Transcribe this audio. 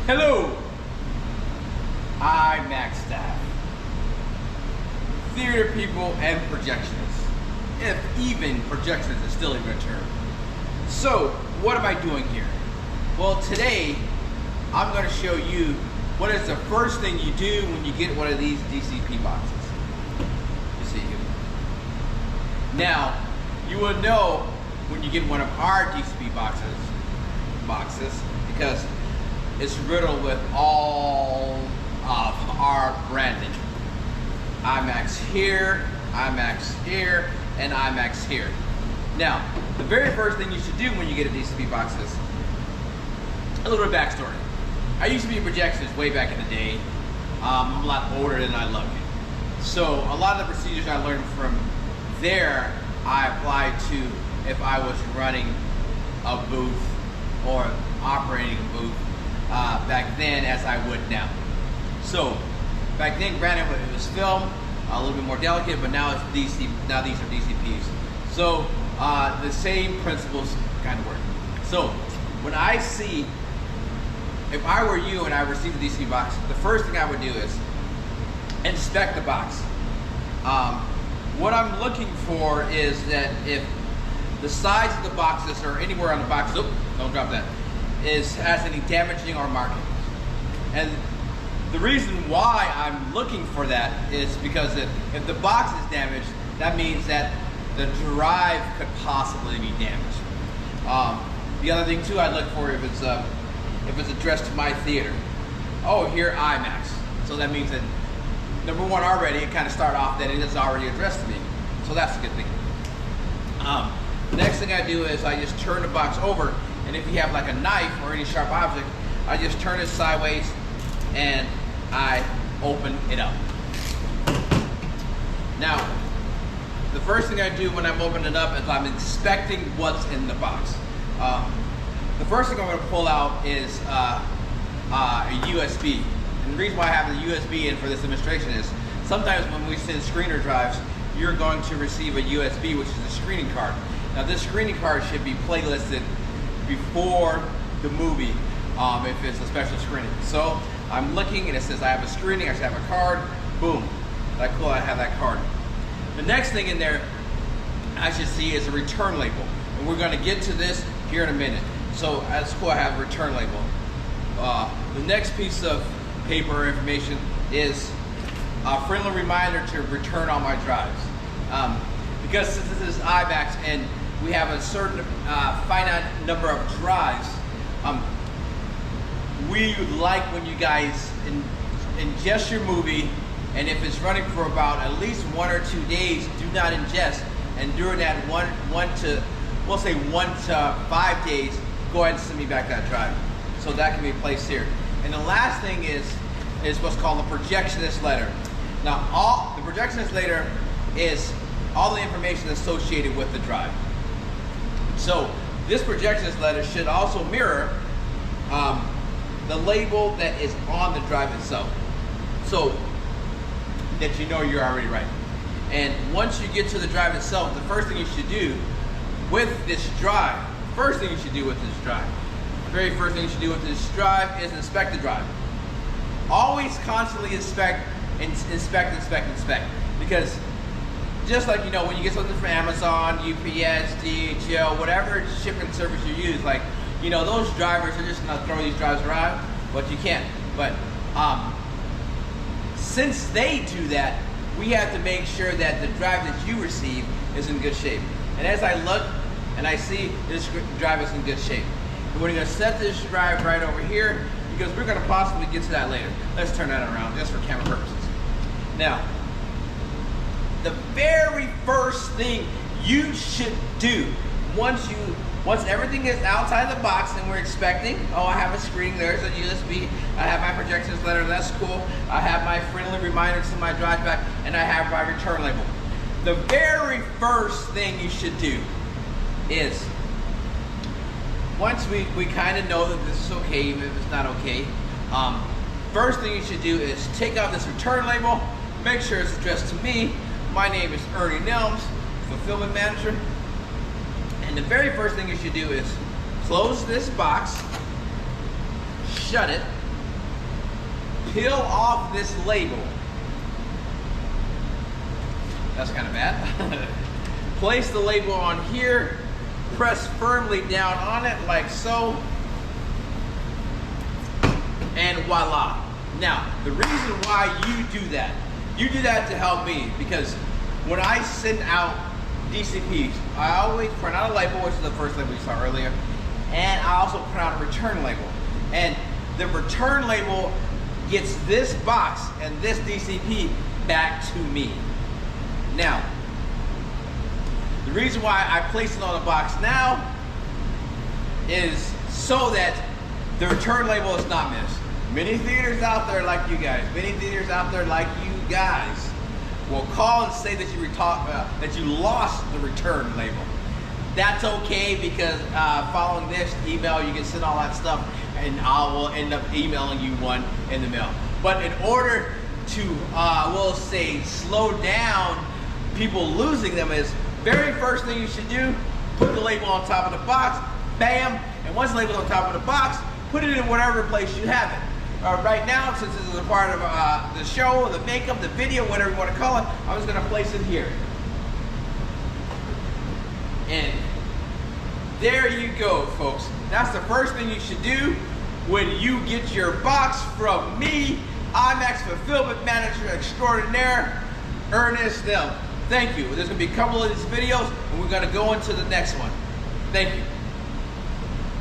Hello, IMAX staff, theater people, and projectionists, if even projectionists is still even a term. So, what am I doing here? Well, today, I'm going to show you what is the first thing you do when you get one of these DCP boxes. You see here. Now, you will know when you get one of our DCP boxes because it's riddled with all of our branding. IMAX here, and IMAX here. Now, the very first thing you should do when you get a DCP box is a little bit of backstory. I used to be a projectionist way back in the day. I'm a lot older than I look. So a lot of the procedures I learned from there, I applied to if I was running a booth or operating a booth back then as I would now. So back then, granted, it was film, a little bit more delicate, but now it's DC. Now these are DCPs. So the same principles kind of work. So when I see, if I were you and I received a DCP box, the first thing I would do is inspect the box. What I'm looking for is that if the sides of the boxes or anywhere on the box, don't drop that, has any damaging or markings. And the reason why I'm looking for that is because if the box is damaged, that means that the drive could possibly be damaged. The other thing too, I'd look for if it's addressed to my theater. Oh, here IMAX. So that means that number one, already it kind of start off that it is already addressed to me. So that's a good thing. The next thing I do is I just turn the box over, and if you have like a knife or any sharp object, I just turn it sideways and I open it up. Now, the first thing I do when I'm opening it up is I'm inspecting what's in the box. The first thing I'm going to pull out is a USB. And the reason why I have the USB in for this demonstration is sometimes when we send screener drives, you're going to receive a USB, which is a screening card. Now this screening card should be playlisted before the movie if it's a special screening. So I'm looking and it says I have a screening, I should have a card, boom. That's cool, I have that card. The next thing in there I should see is a return label. And we're going to get to this here in a minute. So that's cool, I have a return label. The next piece of paper or information is a friendly reminder to return all my drives. Because since this is IMAX and we have a certain finite number of drives, we would like when you guys ingest your movie, and if it's running for about at least 1 or 2 days, do not ingest. And during that 1 to 5 days, go ahead and send me back that drive. So that can be placed here. And the last thing is what's called a projectionist letter. Now, the projectionist letter is all the information associated with the drive. So this projectionist letter should also mirror the label that is on the drive itself, so that you know you're already right. And once you get to the drive itself, the first thing you should do with this drive, the very first thing you should do with this drive is inspect the drive. Always constantly inspect, because just like, you know, when you get something from Amazon, UPS, DHL, whatever shipping service you use, like, you know, those drivers are just gonna throw these drives around, but you can't. But since they do that, we have to make sure that the drive that you receive is in good shape. And as I look and I see this drive is in good shape, and we're gonna set this drive right over here because we're gonna possibly get to that later. Let's turn that around just for camera purposes. Now, the very first thing you should do once everything is outside the box and we're expecting, oh, I have a screen, there's a USB, I have my projections letter, that's cool, I have my friendly reminder to my drive back, and I have my return label. The very first thing you should do is, once we kind of know that this is okay, even if it's not okay, first thing you should do is take out this return label, make sure it's addressed to me. My name is Ernie Nelms, fulfillment manager. And the very first thing you should do is close this box, shut it, peel off this label. That's kind of bad. Place the label on here, press firmly down on it like so, and voila. Now, the reason why you do that to help me, because when I send out DCPs, I always print out a label, which is the first label you saw earlier, and I also print out a return label. And the return label gets this box and this DCP back to me. Now, the reason why I place it on the box now is so that the return label is not missed. Many theaters out there like you guys, will call and say that you lost the return label. That's okay, because following this email, you can send all that stuff, and I will end up emailing you one in the mail. But in order to, we'll say, slow down people losing them, is very first thing you should do, put the label on top of the box, bam, and once the label's on top of the box, put it in whatever place you have it. Right now, since this is a part of the show, the makeup, the video, whatever you want to call it, I'm just going to place it here. And there you go, folks. That's the first thing you should do when you get your box from me, IMAX Fulfillment Manager Extraordinaire, Ernest Nell. Thank you. There's going to be a couple of these videos, and we're going to go into the next one. Thank you.